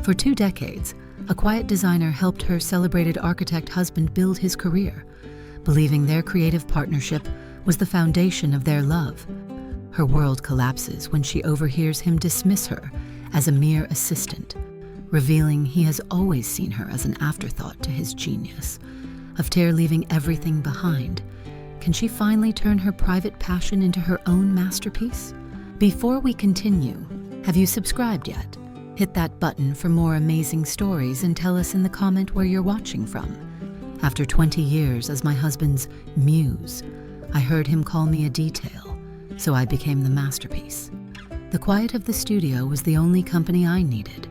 For 2 decades, a quiet designer helped her celebrated architect husband build his career, believing their creative partnership was the foundation of their love. Her world collapses when she overhears him dismiss her as a mere assistant, revealing he has always seen her as an afterthought to his genius. Of Ter leaving everything behind, can she finally turn her private passion into her own masterpiece? Before we continue, have you subscribed yet? Hit that button for more amazing stories and tell us in the comment where you're watching from. After 20 years as my husband's muse, I heard him call me a detail, so I became the masterpiece. The quiet of the studio was the only company I needed.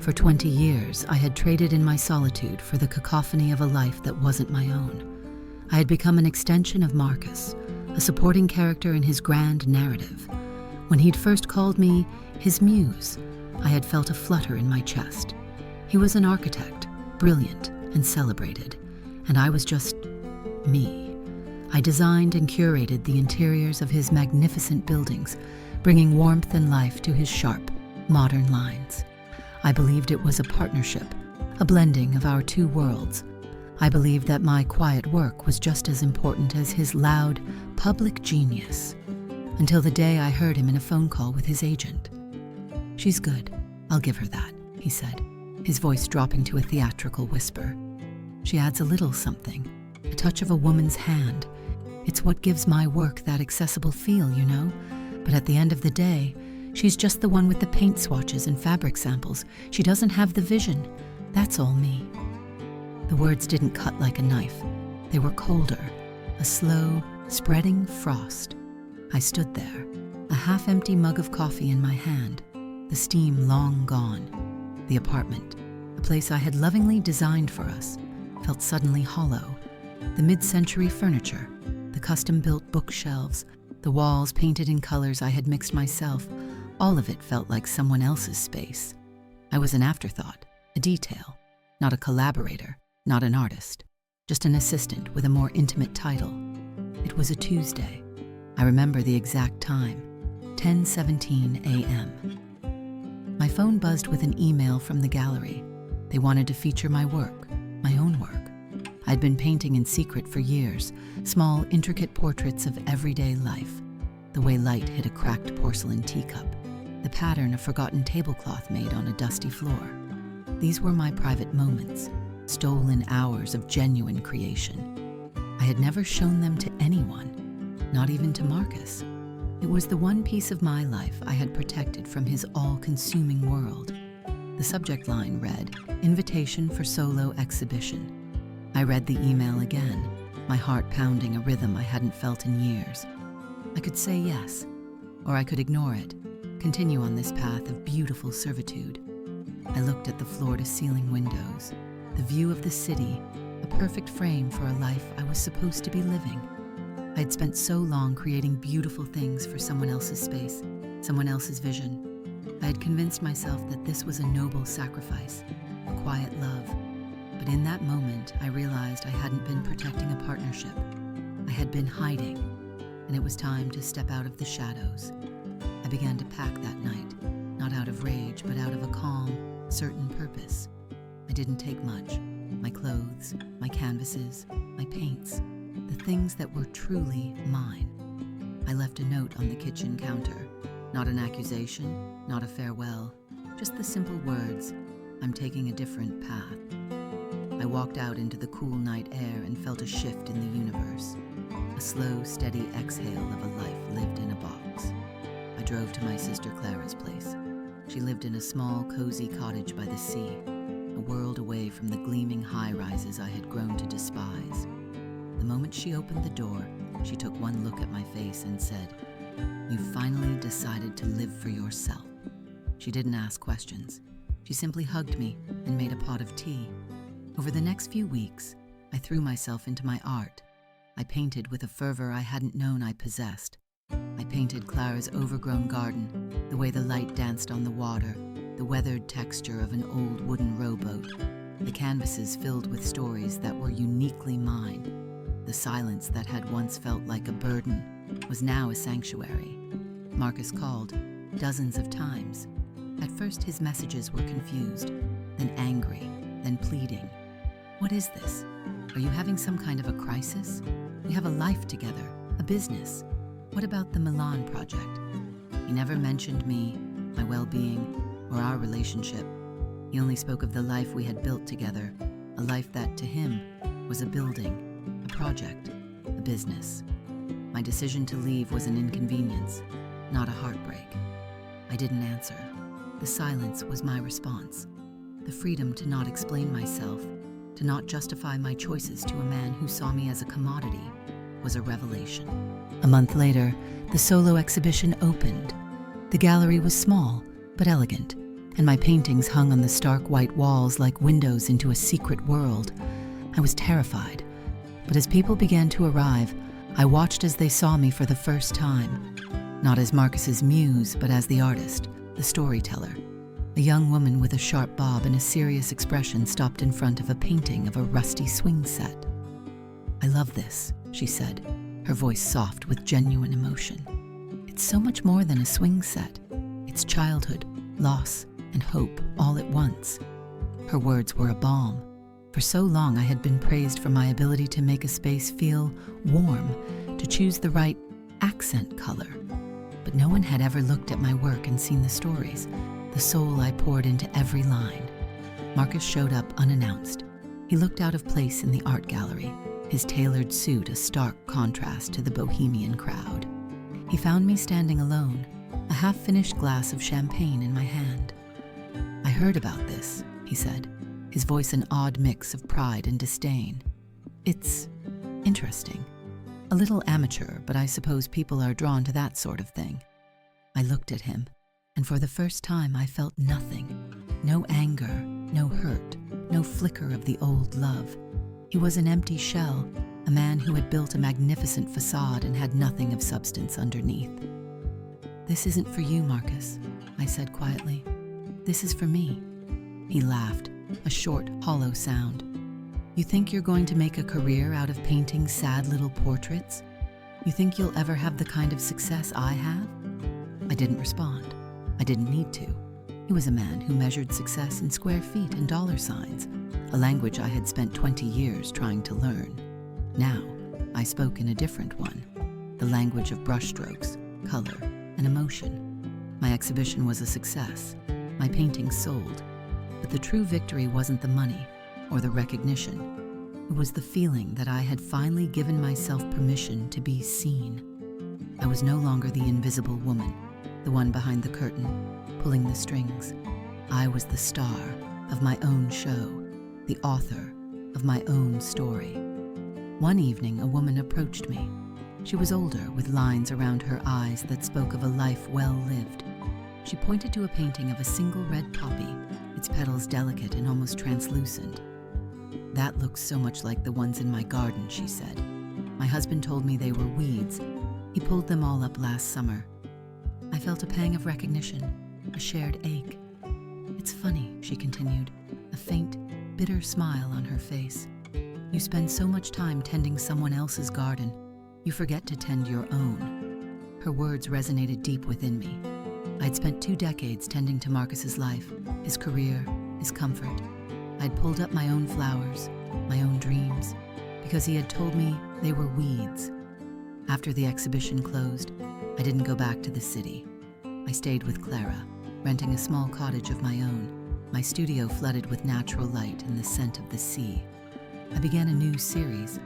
For 20 years, I had traded in my solitude for the cacophony of a life that wasn't my own. I had become an extension of Marcus, a supporting character in his grand narrative. When he'd first called me his muse, I had felt a flutter in my chest. He was an architect, brilliant and celebrated, and I was just me. I designed and curated the interiors of his magnificent buildings, bringing warmth and life to his sharp, modern lines. I believed it was a partnership, a blending of our two worlds. I believed that my quiet work was just as important as his loud, public genius. Until the day I heard him in a phone call with his agent. "She's good, I'll give her that," he said, his voice dropping to a theatrical whisper. "She adds a little something, a touch of a woman's hand. It's what gives my work that accessible feel, you know? But at the end of the day, she's just the one with the paint swatches and fabric samples. She doesn't have the vision. That's all me." The words didn't cut like a knife. They were colder, a slow, spreading frost. I stood there, a half-empty mug of coffee in my hand, the steam long gone. The apartment, a place I had lovingly designed for us, felt suddenly hollow. The mid-century furniture, the custom-built bookshelves, the walls painted in colors I had mixed myself, all of it felt like someone else's space. I was an afterthought, a detail, not a collaborator, not an artist, just an assistant with a more intimate title. It was a Tuesday. I remember the exact time, 10:17 a.m. My phone buzzed with an email from the gallery. They wanted to feature my work, my own work. I'd been painting in secret for years, small, intricate portraits of everyday life. The way light hit a cracked porcelain teacup, the pattern a forgotten tablecloth made on a dusty floor. These were my private moments, stolen hours of genuine creation. I had never shown them to anyone, not even to Marcus. It was the one piece of my life I had protected from his all-consuming world. The subject line read, "Invitation for solo exhibition." I read the email again, my heart pounding a rhythm I hadn't felt in years. I could say yes, or I could ignore it, continue on this path of beautiful servitude. I looked at the floor-to-ceiling windows, the view of the city, a perfect frame for a life I was supposed to be living. I had spent so long creating beautiful things for someone else's space, someone else's vision. I had convinced myself that this was a noble sacrifice, a quiet love. But in that moment, I realized I hadn't been protecting a partnership. I had been hiding, and it was time to step out of the shadows. I began to pack that night, not out of rage, but out of a calm, certain purpose. I didn't take much. My clothes, my canvases, my paints, the things that were truly mine. I left a note on the kitchen counter. Not an accusation, not a farewell, just the simple words, "I'm taking a different path." I walked out into the cool night air and felt a shift in the universe. A slow, steady exhale of a life lived in a box. I drove to my sister Clara's place. She lived in a small, cozy cottage by the sea, a world away from the gleaming high-rises I had grown to despise. The moment she opened the door, she took one look at my face and said, "You finally decided to live for yourself." She didn't ask questions. She simply hugged me and made a pot of tea. Over the next few weeks, I threw myself into my art. I painted with a fervor I hadn't known I possessed. I painted Clara's overgrown garden, the way the light danced on the water, the weathered texture of an old wooden rowboat, the canvases filled with stories that were uniquely mine. The silence that had once felt like a burden was now a sanctuary. Marcus called, dozens of times. At first his messages were confused. is this? Are you having some kind of a crisis? We have a life together, a business. What about the Milan project? He never mentioned me, my well-being, or our relationship. He only spoke of the life we had built together, a life that, to him, was a building, a project, a business. My decision to leave was an inconvenience, not a heartbreak. I didn't answer. The silence was my response. The freedom to not explain myself, to not justify my choices to a man who saw me as a commodity, was a revelation. A month later, the solo exhibition opened. The gallery was small, but elegant, and my paintings hung on the stark white walls like windows into a secret world. I was terrified, but as people began to arrive, I watched as they saw me for the first time, not as Marcus's muse, but as the artist, the storyteller. A young woman with a sharp bob and a serious expression stopped in front of a painting of a rusty swing set. "I love this," she said, her voice soft with genuine emotion. "It's so much more than a swing set. It's childhood, loss, and hope all at once." Her words were a balm. For so long I had been praised for my ability to make a space feel warm, to choose the right accent color. But no one had ever looked at my work and seen the stories, the soul I poured into every line. Marcus showed up unannounced. He looked out of place in the art gallery, his tailored suit a stark contrast to the bohemian crowd. He found me standing alone, a half-finished glass of champagne in my hand. "I heard about this," he said, his voice an odd mix of pride and disdain. "It's interesting. A little amateur, but I suppose people are drawn to that sort of thing." I looked at him, and for the first time I felt nothing. No anger, no hurt, no flicker of the old love. He was an empty shell, a man who had built a magnificent facade and had nothing of substance underneath. "This isn't for you, Marcus," I said quietly. "This is for me." He laughed, a short, hollow sound. "You think you're going to make a career out of painting sad little portraits? You think you'll ever have the kind of success I have?" I didn't respond. I didn't need to. He was a man who measured success in square feet and dollar signs, a language I had spent 20 years trying to learn. Now, I spoke in a different one, the language of brushstrokes, color, and emotion. My exhibition was a success. My paintings sold. But the true victory wasn't the money or the recognition. It was the feeling that I had finally given myself permission to be seen. I was no longer the invisible woman, the one behind the curtain, pulling the strings. I was the star of my own show, the author of my own story. One evening, a woman approached me. She was older, with lines around her eyes that spoke of a life well lived. She pointed to a painting of a single red poppy, its petals delicate and almost translucent. "That looks so much like the ones in my garden," she said. "My husband told me they were weeds. He pulled them all up last summer." I felt a pang of recognition, a shared ache. "It's funny," she continued, a faint, bitter smile on her face. "You spend so much time tending someone else's garden, you forget to tend your own." Her words resonated deep within me. I'd spent 2 decades tending to Marcus's life, his career, his comfort. I'd pulled up my own flowers, my own dreams, because he had told me they were weeds. After the exhibition closed, I didn't go back to the city. I stayed with Clara, renting a small cottage of my own, my studio flooded with natural light and the scent of the sea. I began a new series,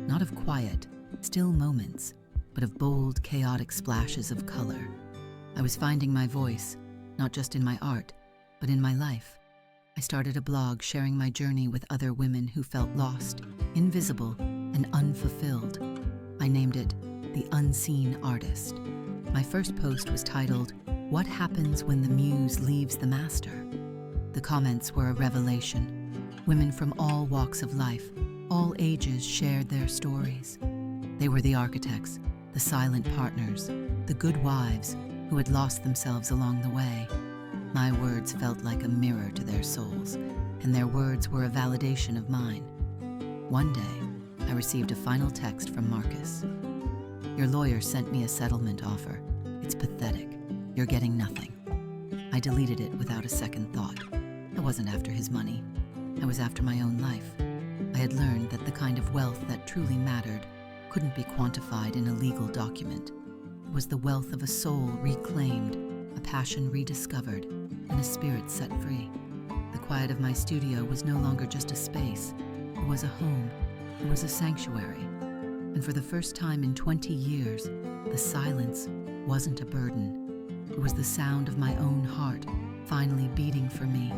not of quiet, still moments, but of bold, chaotic splashes of color. I was finding my voice, not just in my art, but in my life. I started a blog sharing my journey with other women who felt lost, invisible, and unfulfilled. I named it The Unseen Artist. My first post was titled, "What Happens When the Muse Leaves the Master?" The comments were a revelation. Women from all walks of life, all ages shared their stories. They were the architects, the silent partners, the good wives who had lost themselves along the way. My words felt like a mirror to their souls, and their words were a validation of mine. One day, I received a final text from Marcus. "Your lawyer sent me a settlement offer. It's pathetic. You're getting nothing." I deleted it without a second thought. I wasn't after his money. I was after my own life. I had learned that the kind of wealth that truly mattered couldn't be quantified in a legal document. It was the wealth of a soul reclaimed, a passion rediscovered, and a spirit set free. The quiet of my studio was no longer just a space. It was a home. It was a sanctuary. And for the first time in 20 years, the silence wasn't a burden. It was the sound of my own heart finally beating for me,